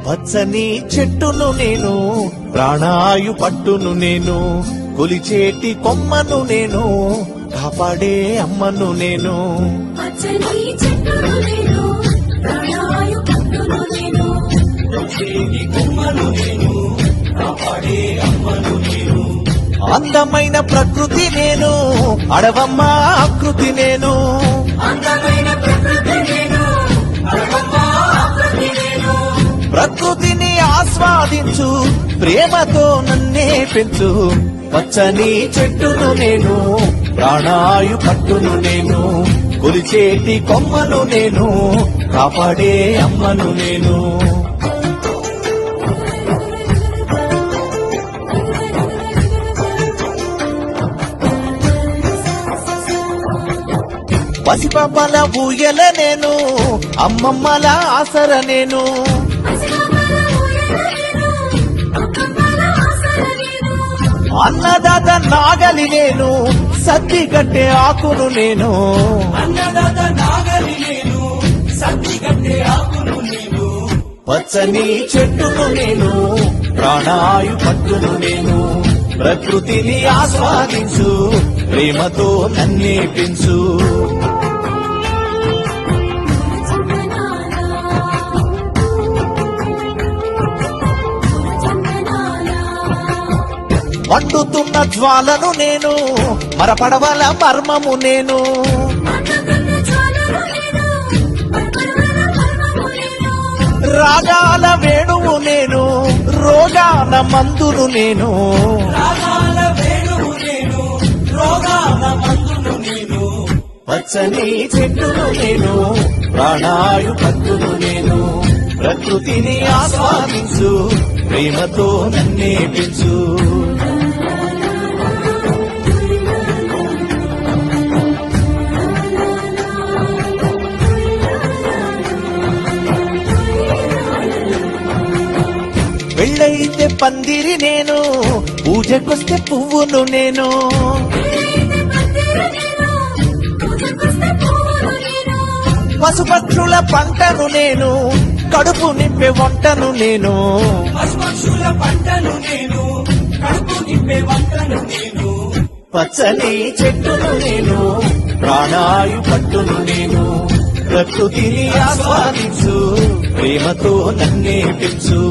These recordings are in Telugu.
పచ్చని చెట్టును నేను, ప్రాణాయు పట్టును నేను, కొలిచేటి కొమ్మను నేను, కాపాడే అమ్మను నేను. పచ్చని చెట్టును నేను, ప్రాణాయు పట్టును నేను, కొలిచేటి కొమ్మను నేను, కాపాడే అమ్మను నేను. అందమైన ప్రకృతి నేను, అడవమ్మ ఆకృతి నేను. అందమైన ప్రకృతి నేను, అడవమ్మ ఆకృతి నేను. ప్రకృతిని ఆస్వాదించు, ప్రేమతో నన్నే పెంచు. పచ్చని చెట్టును నేను, ప్రాణాయు పట్టును నేను, కొలిచేటి కొమ్మను నేను, కాపాడే అమ్మను నేను. పసిపాపల ఊయల నేను, అమ్మమ్మల ఆసర నేను. అన్నదాత నాగలి నేను, సత్తి కట్టే ఆకును నేను. అన్నదాత నాగలి నేను, సత్తి కట్టే ఆకును నేను. పచ్చని చెట్టును నేను, ప్రాణాయు పట్టును నేను, ప్రకృతిని ఆస్వాదించు, ప్రేమతో నన్నే పెంచు. మండుతున్న జ్వాలను నేను, మరపడవల మర్మము నేను. రాగాల వేణువు నేను, రోగాల మందును నేను. రాగాల వేణువు నేను, రోగాల మందును నేను. పచ్చని చెట్టును నేను, ప్రాణాయు పట్టును నేను, ప్రకృతిని ఆస్వాదించు, ప్రేమతో నన్నే పెంచు. పెళ్ళైతే పందిరి నేను, పూజకొస్తే పువ్వును నేను. పశుపక్షుల పంటను నేను, కడుపు నింపే వంటను నేను. పశుపక్షుల పంటను నేను, కడుపు నింపే వంటను నేను. పచ్చని చెట్టును నేను, ప్రాణాయు పట్టును నేను, ప్రకృతిని ఆస్వాదించు, ప్రేమతో నన్నే పెంచు.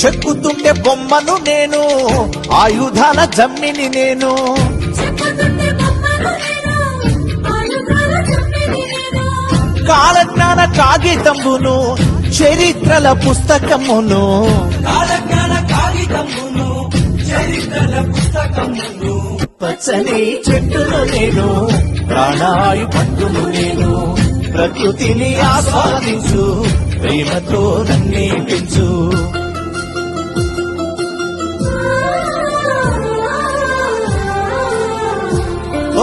చెక్కుతుండే బొమ్మను నేను, ఆయుధాల జమ్మిని నేను. కాలజ్ఞాన కాగితమును, చరిత్రల పుస్తకమును. కాలజ్ఞాన కాగితమును, చరిత్రల పుస్తకమును. పచ్చని చెట్టును నేను, ప్రాణాయు పట్టును నేను, ప్రకృతిని ఆస్వాదించు, ప్రేమతో నన్నే పెంచు.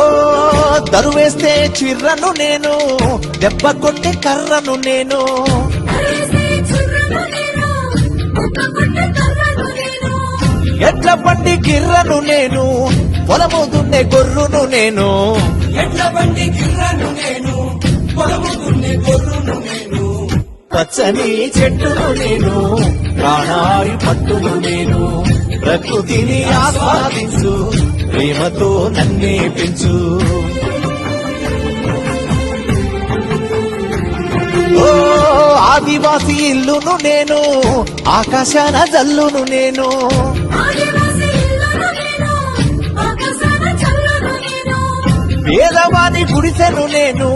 ఓ దరువేస్తే చిర్రను నేను, దెబ్బ కొట్టే కర్రను నేను. ఎడ్ల బండి గిర్రను నేను, పొలము దున్నే గొర్రును నేను. ఎడ్ల బండి గిర్రను నేను, పొలము దున్నే గొర్రును నేను. పచ్చని చెట్టును నేను, ప్రాణాయు పట్టును నేను, ప్రకృతిని ఆస్వాదించు, ప్రేమతో నన్నే పెంచు. ఓ ఆదివాసి ఇల్లును నేను, ఆకాశాన జల్లును నేను. పేదవాని గుడిసెను నేను,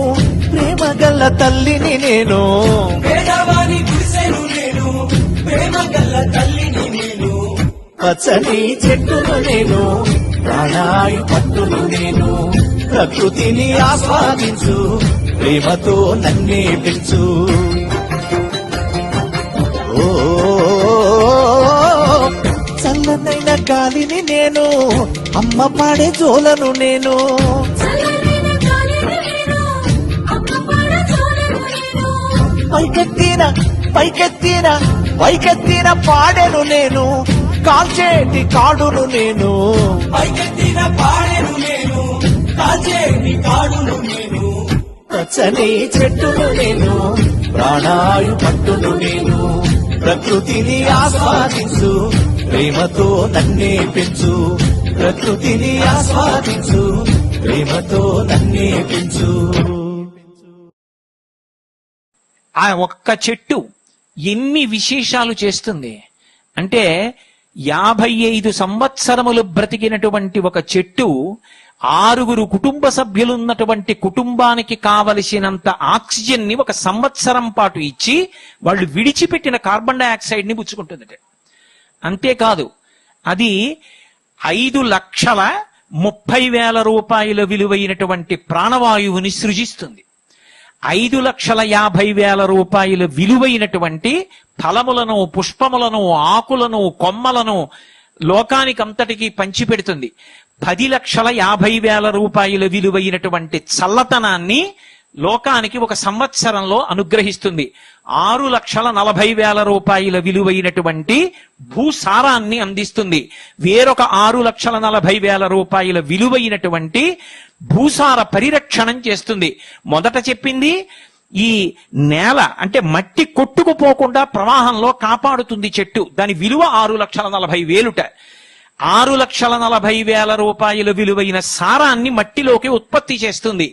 ప్రేమ గల్ల తల్లిని నేను. పేదవాని గుడిసెను నేను, ప్రేమ గల్ల తల్లిని నేను. పచ్చని చెట్టును నేను, ప్రాణాయు పట్టును నేను, ప్రకృతిని ఆస్వాదించు, ప్రేమతో నన్నే పెంచు. ఓ చల్లనైన గాలిని నేను, అమ్మ పాడే జోలను నేను. పైకెత్తిన పైకెత్తిన పైకెత్తిన పాడెను నేను, కాల్చేటి కాడును నేను పైకెత్తిన పాడెను నేను కాచేటి కాడును నేను పచ్చని చెట్టును నేను ప్రాణాయు పట్టును నేను ప్రకృతిని ఆస్వాదించు ప్రేమతో నన్నే పెంచు ప్రకృతిని ఆస్వాదించు ప్రేమతో నన్నే పెంచు. ఆ ఒక్క చెట్టు ఎన్ని విశేషాలు చేస్తుంది అంటే 55 సంవత్సరములు బ్రతికినటువంటి ఒక చెట్టు 6 కుటుంబ సభ్యులున్నటువంటి కుటుంబానికి కావలసినంత ఆక్సిజన్ ని 1 సంవత్సరం పాటు ఇచ్చి వాళ్ళు విడిచిపెట్టిన కార్బన్ డైఆక్సైడ్ ని పుచ్చుకుంటుందట. అంతేకాదు అది 5,30,000 రూపాయల విలువైనటువంటి ప్రాణవాయువుని సృజిస్తుంది. 5,50,000 రూపాయల విలువైనటువంటి ఫలములను, పుష్పములను, ఆకులను, కొమ్మలను లోకానికంతటికీ పంచిపెడుతుంది. 10,50,000 రూపాయల విలువైనటువంటి చల్లతనాన్ని లోకానికి 1 సంవత్సరంలో అనుగ్రహిస్తుంది. 6,40,000 రూపాయల విలువైనటువంటి భూసారాన్ని అందిస్తుంది. వేరొక 6,40,000 రూపాయల విలువైనటువంటి భూసార పరిరక్షణం చేస్తుంది. మొదట చెప్పింది ఈ నేల అంటే మట్టి కొట్టుకుపోకుండా ప్రవాహంలో కాపాడుతుంది చెట్టు. దాని విలువ 6,40,000. 6,40,000 రూపాయల విలువైన సారాన్ని మట్టిలోకి ఉత్పత్తి చేస్తుంది.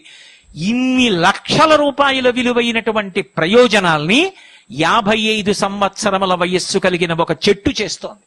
ఇన్ని లక్షల రూపాయల విలువైనటువంటి ప్రయోజనాల్ని 55 సంవత్సరముల వయస్సు కలిగిన ఒక చెట్టు చేస్తోంది.